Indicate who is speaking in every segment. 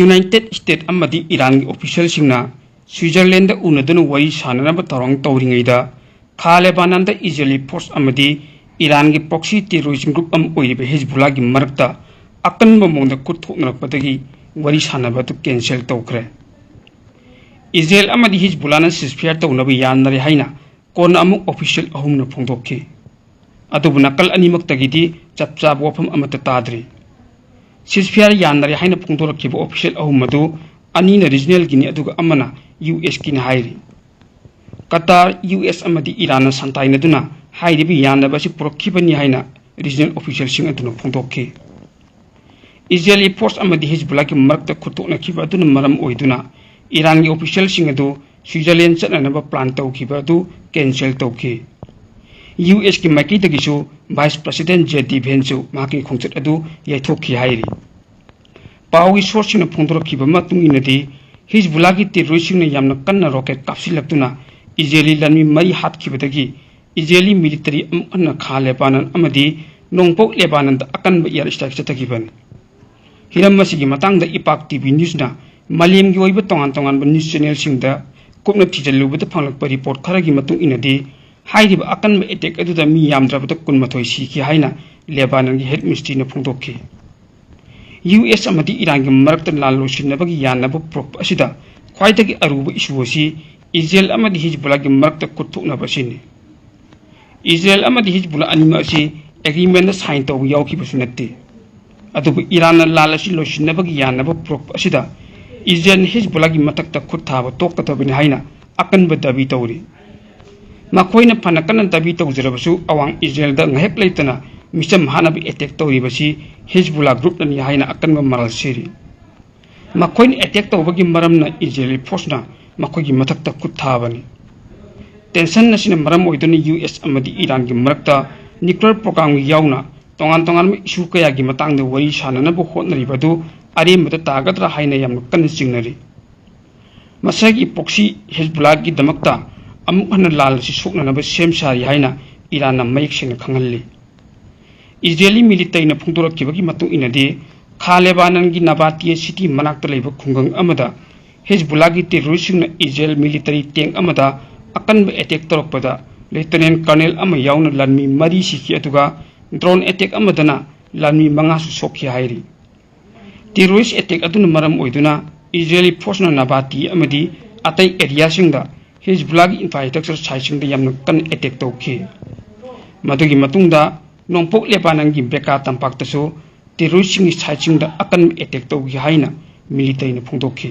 Speaker 1: United state अमदी Iran की official सिंगना Switzerland उनदुना worry साननब तौरंग तौरिङैदा खा Lebanon दा इजरायली फोर्स अमदी ईरान की प्रॉक्सी टेररिज्म ग्रुप अम ओइरिबा Hezbollah की मरक्ता अकनब मोंदा कुथोकनरपदगी वरी सानबदु कैंसिल तौखरे। इजरायल अमदी हिजबुल्लाना सिजफायर तौनब यानरे हाइना कोन अमुक ऑफिशियल अहुमना फोंदोखि अदुबु नकल अनिमक्तगिदी चपचाब वफम अमत ताद्री। सिजफायर यानरे हाइना फोंदोरखिबा ऑफिशियल अहुमदु अनीना रीजनल गिनी अदुगा अमना US की हाइरी। कतार यूएस अमदी ईरान संताइनदुना हाइरिबि यानबसि पुरखिबनि हाइना रीजनल ऑफिशियल सिंग अदुना फोंदोखि। इजरायली फोर्स अमदी हिजबुल्ला की मरक्ता खुतोकनखिबा अदुना मरम ओइदुना ईरान की ऑफिशियल सिंग अदु स्विट्जरलैंड चटनब प्लान तौखिबा अदु कैंसिल तौखि। यूएस की माइकैदगिसु वाइस प्रेसिडेंट जेडी वेंसु माकी खोंचत अदु याइथोखि हाइरी। पाउगी सोर्सिंग फोंदोरखिबा मतुंगिनदि हिजबुल्ला की टेररिस्टसिंग यामना कन्ना रॉकेट कापसिलक्तुना इजरायली लन्मी मरी हातखिबदगी इजरायली मिलिटरी अमना खा लेबानन अमदी नोंपोक लेबानन दा अकनब एयर स्ट्राइक चतखिबन। हिरम मसिगी मतंगदा इपाक टीवी न्यूज़ना मालेमगी ओइबा तोंगान तोंगानबा न्यूज़ चैनलसिंगदा कुपना थिजल्लुबदा फंगलकपा रिपोर्ट खरगी मतुंग इनदि हाइरिबा अकनब अटैक अदुदा मी यामद्रबदा 12 सिखि हाइना लेबानन की हेड मिनिस्ट्रीना फोंदोखि। यूएस अमदी ईरान की मरक्ता लाल लोसिनबगी यानब प्रोप असिदा ख्वाइदगी अरुबा इशू असि इजरायल अमदी हिजबुल्ला की मरक्ता कुथोकनबसिनि। इजरायल अमदी हिजबुल्ला अनिमा असि एग्रीमेंट साइन तौबा याउखिबसु नत्ते अदुबु ईरान लाल असि लोसिनबगी यानब प्रोप असिदा इजरायल हिजबुल्ला की मथक्ता खुद थाबा तोकतबनि हाइना अकनब दाबी तौरी। मखोइना फना कन्ना दाबी तौजरबसु अवांग इजरायल दा ngahek leitana मिसम हानब अटैक तौरिबसि हिजबुल्ला ग्रुप ननि हाइना अकनब मरल सिरी। मखोइन अटैक तौबगी मरमना इजरायली फोर्सना मखोइगी मथक्ता खुद थाबनि। टेंशन नसिना मरम ओइदुना यूएस अमदी ईरान की मरक्ता न्यूक्लियर प्रोग्राम याउना तोंगान तोंगान इशू कयागी मतंगदा वरी साननब होटनरिबदु अरेमबदा तागद्रा हाइना यामना कन्न चिंगनरि। मसागी प्रॉक्सी हिजबुल्ला की दमक्ता अमुक हन्ना लाल असि सोकननब सेम सारी हाइना ईरानना मयेक सेंगना खंगल्ली। इजरायली मिलिटरीना फोंदोरखिबगी मतुंग इनदि खा लेबानन की नबातिया सिटी मनाक्ता लैबा खुंगंग अमदा हिजबुल्ला की टेररिस्टसिंगना इजरायल मिलिटरी टैंक अमदा अकनब अटैक तौरकपदा लेफ्टिनेंट कर्नल अमा याउना लानमी मरी सिखि अदुगा ड्रोन अटैक अमदना लानमी 5 सोखि हाइरी। टेररिस्ट अटैक अदुना मरम ओइदुना इजरायली फोर्सना नबाती अमदी अतै एरियासिंगदा हिजबुल्ला की इंफ्रास्ट्रक्चर साइटसिंगदा यामना कन अटैक तौखि। मदुगी मतुंगदा नोंपोक लेबानन की बेका तंपाक्तसु टेररिस्टसिंग साइटसिंगदा अकन अटैक तौखि हाइना मिलिटरीना फोंदोखि।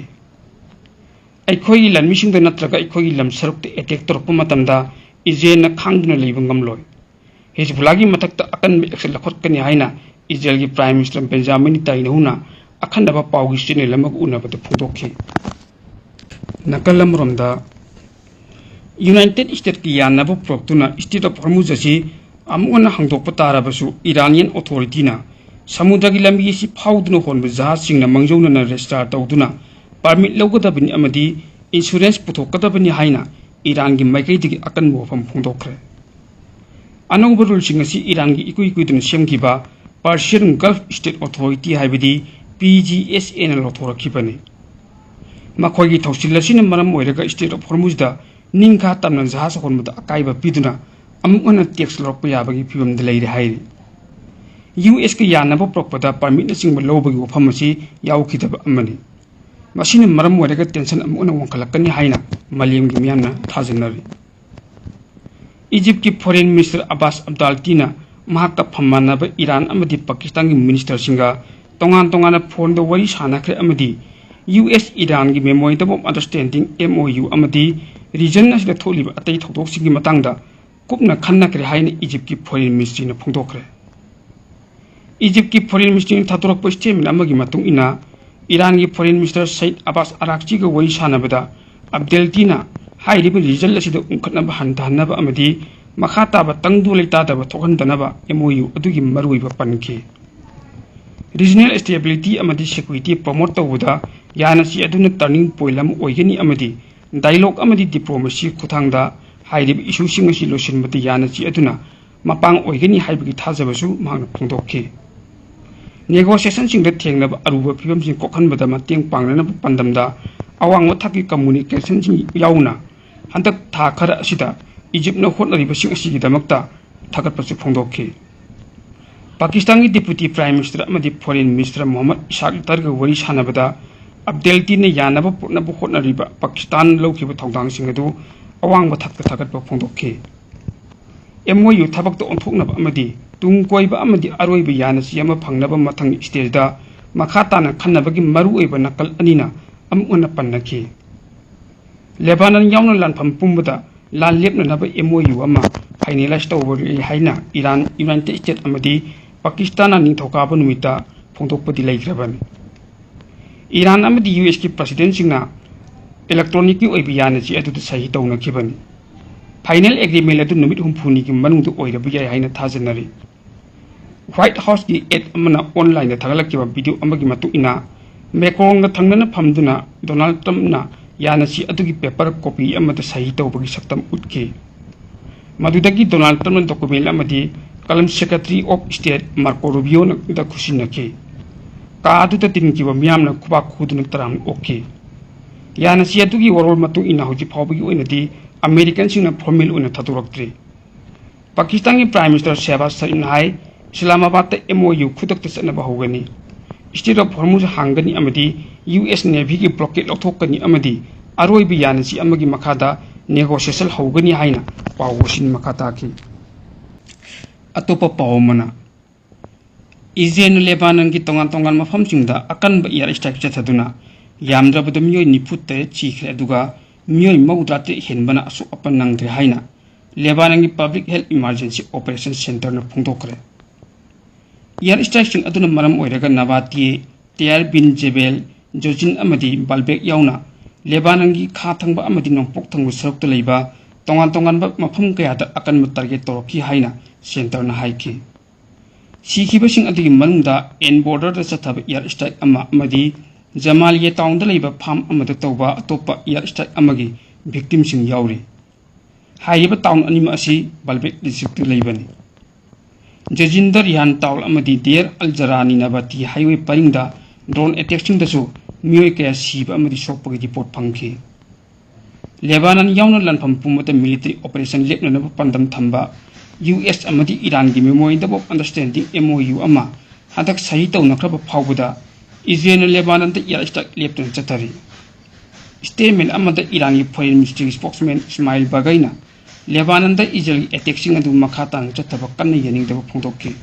Speaker 1: अखोई लन्मिसिंगदा नत्रगा अखोई लम सरुक्ता अटैक तौरक्पा मतमदा इजरायलना खांगदुना लैबा ngamloi। हिजबुल्ला की मथक्ता अकन एक्शन लखोत्कनि हाइना इजरायल की प्राइम मिनिस्टर बेंजामिन नेतन्याहुना अखंडबा पाउगी चैनल अमग उनबदा फोंदोखि। नकल अमरोमदा यूनाइटेड स्टेट की यानब प्रोक्तुना स्टेट ऑफ हॉर्मुज असि अमुना हांदोकपा तारबसु इरानियन अथॉरिटीना समुद्रगी लंबी असि फाउदुना होनबा जहाजसिंगना मंजौनना रेजिस्टर तौदुना परमिट लौगदबनि अमदी इंश्योरेंस पुथोकदबनि हाइना ईरान की माइकैदगी अकनब वफम फोंदोखरे। अनौबा रूलसिंग असि ईरान की इकुइकुइदुना सेमखिबा पर्शियन गल्फ स्टेट अथॉरिटी हाइबदी PGSA ना लौथोरखिबनि। मखोइगी थौसिल्लसिना मरम ओइरगा स्टेट ऑफ हॉर्मुजदा निंखा तमना जहाज होनबदा अकाइबा पिदुना अमुकना टैक्स लौरक्पा याबगी फिबमदा लैरे हाइरी। यूएस की यानब प्रोक्पदा परमिटना चिंबा लौबगी वफम असि याउखिदबा अमनि। मसिना मरम ओइरगा टेंशन अमुकना वंखलक्कनि हाइना मालेमगी मियामना थाजनरि। इजिप्ट की फॉरेन मिनिस्टर अब्बास अब्दाल्टीना महाक्का फम्मानबा ईरान अमदी पाकिस्तान की मिनिस्टर सिंगा तोंगान तोंगान फोन द वरी सानाख्रे अमदी यूएस ईरान की मेमोरेंडम ऑफ अंडरस्टैंडिंग MOU अमदी रीजन असिदा थोलिबा अतै थौदोकसिंगी मतंगदा कुपना खन्नाख्रे हाइना इजिप्ट की फॉरेन मिनिस्ट्रीना फोंदोखरे। इजिप्ट की फॉरेन मिनिस्ट्रीना थादोरक्पा स्टेटमेंट अमगी मतुंग इना ईरान की फॉरेन मिनिस्टर सईद अब्बास अराक्चीगा वरी सानबदा अब्देल्टीना हाइरिबा रीजन असिदा उंखटनबा हंथहनबा अमदी मखा ताबा तंगदु लेतादबा थोहनदनबा MOU अदुगी मरुइबा पनखि। रीजनल स्टेबिलिटी अमदी सिक्योरिटी प्रमोट तौबदा यानसी अदुना टर्निंग पॉइंट अम ओइगनी अमदी डायलॉग अमदी डिप्लोमेसी खुथांगदा हाइरिबा इशूसिंग असि लोसिनबदा यानसी अदुना मपांग ओइगनी हाइबगी थाजबसु मांग फोंदोखि। नेगोशिएशनसिंगदा थेंगनबा अरुबा फिबमसिंग कोखनबदा मतेंग पांगनबा पंदमदा अवांग थाकी कम्युनिकेशनसिंग याउना हंतक था खरा असिदा इजिप्टना होटनरिबसिंग असिगिदमक्ता थागतपसु फोंदोखि पाकिस्तान की डिप्यूटी प्राइम मिनिस्टर अमदी फॉरेन मिनिस्टर मोहम्मद इसाक तरगा वरी सानबदा अब्देल्टी ने यानब पुनब होटनरिबा पाकिस्तान लौखिबा थौदांगसिंग अदु अवांग थक्ता थागतपा फोंदोखि MOU थबक्ता ओंथोकनबा अमदी तुंग कोइबा अमदी अरोइबा यानसि अमा फंगनबा मथंग स्टेजदा मखा ताना खन्नबगी मरु ओइबा नकल अनिना अमुना पन्नखि लेबानन याउना लानफम पुंबदा लान लेपननबा MOU अमा फाइनलाइज तौबरि हाइना ईरान यूनाइटेड स्टेट अमदी पाकिस्तान निंथौकाबा नुमिता फोंदोकपदि लैग्रबन ईरान अमदी US की प्रेसिडेंट सिंगना इलेक्ट्रॉनिक की ओइबा यानसि अदुदा सही तौनखिबन फाइनल एग्रीमेंट अदु नुमित हुमफुनी की मनुंगदु ओइरबा याय हाइना थाजनरी व्हाइट हाउस की एड अमना ऑनलाइन थागलकिबा वीडियो अमगी मतु इना मैक्रोंग थंगना फमदुना डोनाल्ड ट्रम्पना यानसि अदुगी पेपर कॉपी अमदा सही तौबगी सक्तम उठके मदुदगी डोनाल्ड ट्रम्पना डॉक्यूमेंट अमदी कलम secretary of state Marco Rubio दा खुसिनके का अदुदा तिनकिबा मियामना खुबा खुदुना तराम ओके यानसि अदुगी वरोल मतु इना होजि फावबगी ओइनदी अमेरिकन सिंगना फॉर्मल ओइना थादोरक्त्रि पाकिस्तान की प्राइम मिनिस्टर शहबाज शरीफ हाई इस्लामाबाद MOU खुदक चनब होगनी स्टेट ऑफ हॉर्मुज हांगनी अमदी US नेवी की ब्लॉकेट लौथोकनी अमदी अरोइबी यानसि अमगी मखादा नेगोशिएशन होगनी हाइना पावसिन मखाता की अतोप पावमना इजराइल लेबानन की तोंगान तोंगान मफमसिंगदा अकनब एयर स्ट्राइक चथदुना यामद्रबद मियोय निफुत चीख्रे अदुगा मियोय मौदाते हेनबना असु अपन नंगद्रे हाइना लेबानन की public health emergency operation centre न फोंदोकरे एयर स्ट्राइक अदुना मरम ओइरगा नबाती तेयर बिन जेबेल जोजिन अमदी बालबेक याउना लेबानन की खा थंगबा अमदी नोंपोक थंगु सरुकत लैबा तोंगान तोंगान मफम कयादा अकनब टारगेट तोरकी हाइना सेंटर न हाइकी सिखिबसिंग अदुगी मनुंगदा एन बॉर्डर दा चथब एयर स्ट्राइक अमदी जमालिया टाउन दा लैबा फार्म अमदा तौबा अतोपा एयर स्ट्राइक अमगी विक्टिम सिंग याउरी हाइबा टाउन अनिमा असि बालबेक डिस्ट्रिक्ट लैबनी जजिंदर यान टाउल अमदी Deir al Zahrani Nabatieh highway परिंगदा ड्रोन अटैक सिंगदसु मियोय कया सीबा अमदी सोकपगी रिपोर्ट फंगखि लेबानन याउना लनफम पुमता मिलिटरी ऑपरेशन लेपननब पंदम थंबा US अमदी ईरान की मेमोरेंडम ऑफ अंडरस्टैंडिंग MOU अमा हदक सही तौनख्रब फावबदा इजराइल लेबानन द एयर स्ट्राइक लेपटन चतरी स्टेटमेंट अमदा ईरान की फॉरेन मिनिस्ट्री स्पोक्समैन इस्माइल बागैना लेबानन द इजराइल अटैक्सिंग अदु मखातांग चतब कन्न यनिंगदब फोंदोक्खि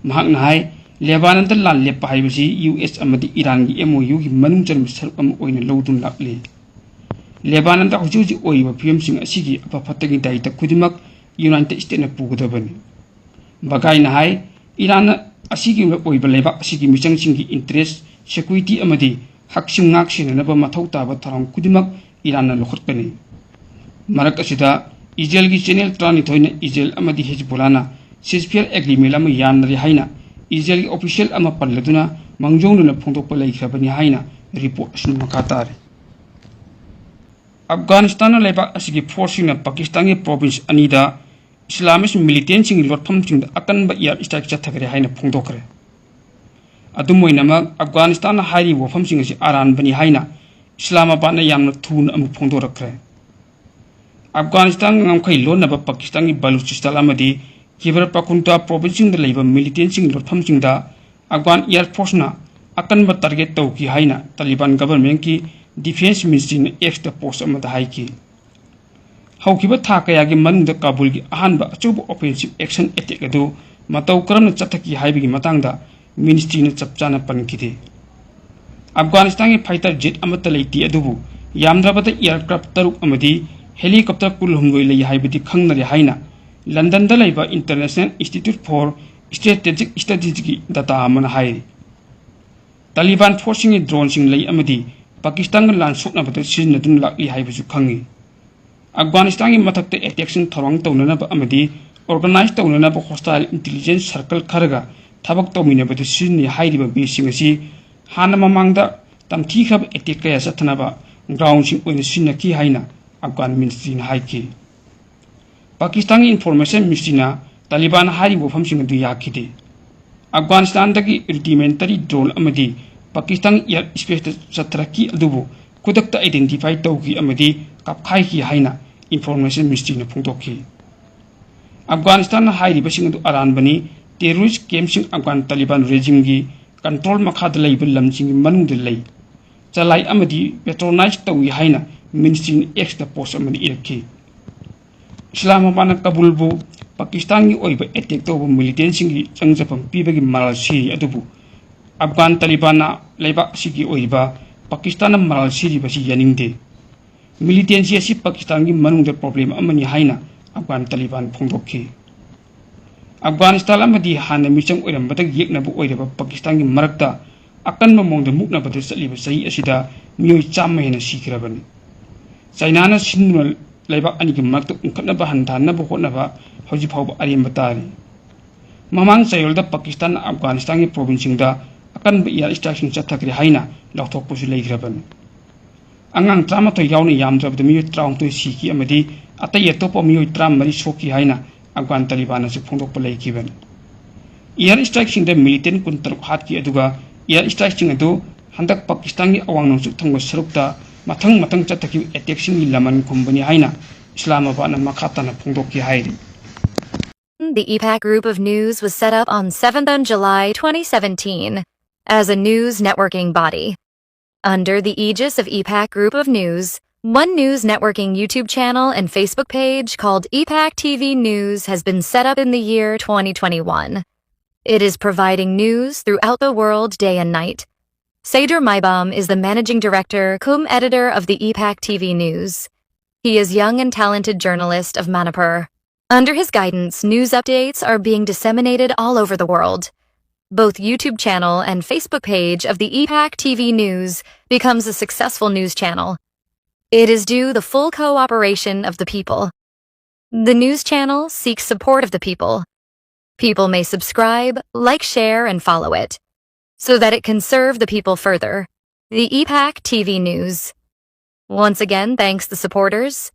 Speaker 1: महाकना हाय लेबानन द लाल लेप हाइबसी US अमदी ईरान की MOU की मनुंग चलम सरुक अम ओइना लौदुन लाक्ले लेबानन द हुजुजी ओइबा फियमसिंग असिगी अफफतगी दायित्व खुदिमक यूनाइटेड स्टेट न पुगदबनी बगाइना हाय ईरान असिगी ओइबा लेबा असिगी मिचंगसिंग की इंटरेस्ट सिक्योरिटी अमदी हकसिंग नाक्सिननब मथौ ताबा थरम खुदिमक ईरान न लखतकनी मरक असिदा इजराइल की चैनल 32 न इजराइल अमदी हिजबुलाना सीजफायर एग्रीमेंट अम यामनरि हाइना इजराइल ऑफिशियल अम पल्लदुना मंगजोंगना फोंदोकपा लैखरबनी हाइना रिपोर्ट असिन मखातारे अफगानिस्तान लेबा असिगी फोर्सिंग पाकिस्तान की प्रोविंस अनिदा इस्लामिस्ट मिलिटेंट लोटफम अकनब एयर स्ट्राइक चथग्रे हाइना फोंदोखरे अदुमोइनमक अफगानिस्तान हाइरी वफम अरानबनी हाइना इस्लामाबाद यामना थून अमु फोंदोरखरे अफगानिस्तान ngамखै लोनब पाकिस्तान की बलूचिस्तान अमदी खिबर पखुंता प्रोविंस लेबा मिलिटेंट लोटफम अफगान एयर फोर्स ना अकनब टारगेट तौकी हाइना तालिबान गवर्नमेंट की डिफेंस मिनिस्ट्री ने एक्स द पोस्ट अमदा हाइकी हौकिबा था कयागी मनुंगदा काबुल की अहानबा अचौब ऑफेंसिव एक्शन अटैक अदु मतौ करम चथकी हाइबगी मतंगदा मिनिस्ट्री ने चपचाना पनखिदे अफगानिस्तान की फाइटर जेट अमत लेती अदुबु यामद्रबद एयरक्राफ्ट तरुक अमदी हेलीकॉप्टर कुलहुमगोय लई हाइबदी खंगनरे हाइना लंदन दा लैबा International Institute for Strategic Studies की डाटा अमन हाइरी तालिबान फोर्सिंग ड्रोन सिंग लई अमदी पाकिस्तान लान सोकनबद सिजनदुन लाक्ली हाइबसु खंगी अफगानिस्तान की मथक्ते अटैक्सिंग थरंग तौननब अमदी ऑर्गेनाइज तौननब होस्टाइल इंटेलिजेंस सर्कल खरगा थबक तौमिनबद सिजनी हाइरिबा बेसिंग असि हाना ममांगदा तमथीखब अटैक कया चथनबा ग्राउंड सिंग ओइन सिनकी हाइना अफगान मिनिस्ट्री ने हाइकी पाकिस्तान की इंफॉर्मेशन मिनिस्ट्री तालिबान हाइरी वफम सिंग दु याखिदे Afghanistan-dagi rudimentary drone amadi Pakistan air space satraki adubu kudakta identify tauki amadi kapkhai ki haina information ministry na phungdokhi. Afghanistan na hairi basing adu aran bani terrorist camps Afghan Taliban regime gi control makhad laiba lamjing manung de lay chalai amadi patronize tawi haina ministry x da post amadi irakhi. Islamabad na Kabul bu Pakistan gi oiba attack to militant sing gi changjapam pibagi maral siri adubu Afghan Taliban na laiba sigi oiba Pakistan na maral siri basi yaningde militant si Pakistan gi manung de problem amani haina Afghan Taliban phongdokhi. Afghanistan amadi hana michang oiram batak yekna bu oiraba Pakistan gi marakta akan mamong de mukna badu saliba sahi asida mioi chamma hena sikrabani. China na sinul laiba ani gi marakta unkatna ba handana bu hotna ba hoji phawba ari matari. Mamang sayol da Pakistan Afghanistan gi province da akan ba air strike sing chathakri haina lauthok pusu leigrabani. Angang trama to yauni yamjab de mioi traum to siki amadi atai atopa mioi tram mari soki haina Afghan Taliban se phongdok palai kiban. Air strike sing da militant kuntar hat ki aduga air strike sing adu handak Pakistan gi awang nong suk thangwa sarukta mathang chathaki attack sing laman kumbani haina Islamabad na makhata na phongdok ki hairi.
Speaker 2: The EPAC Group of News was set up on 7th of July 2017 as a news networking body. Under the aegis of EPAC Group of News, one news networking YouTube channel and Facebook page called EPAC TV News has been set up in the year 2021. It is providing news throughout the world day and night. Saidur Maibam is the managing director cum editor of the EPAC TV News. He is young and talented journalist of Manipur. Under his guidance, news updates are being disseminated all over the world. Both YouTube channel and Facebook page of the EPAC TV News becomes a successful news channel. It is due the full cooperation of the people. The news channel seeks support of the people. People may subscribe, like, share, and follow it, so that it can serve the people further. The EPAC TV News. Once again, thanks the supporters.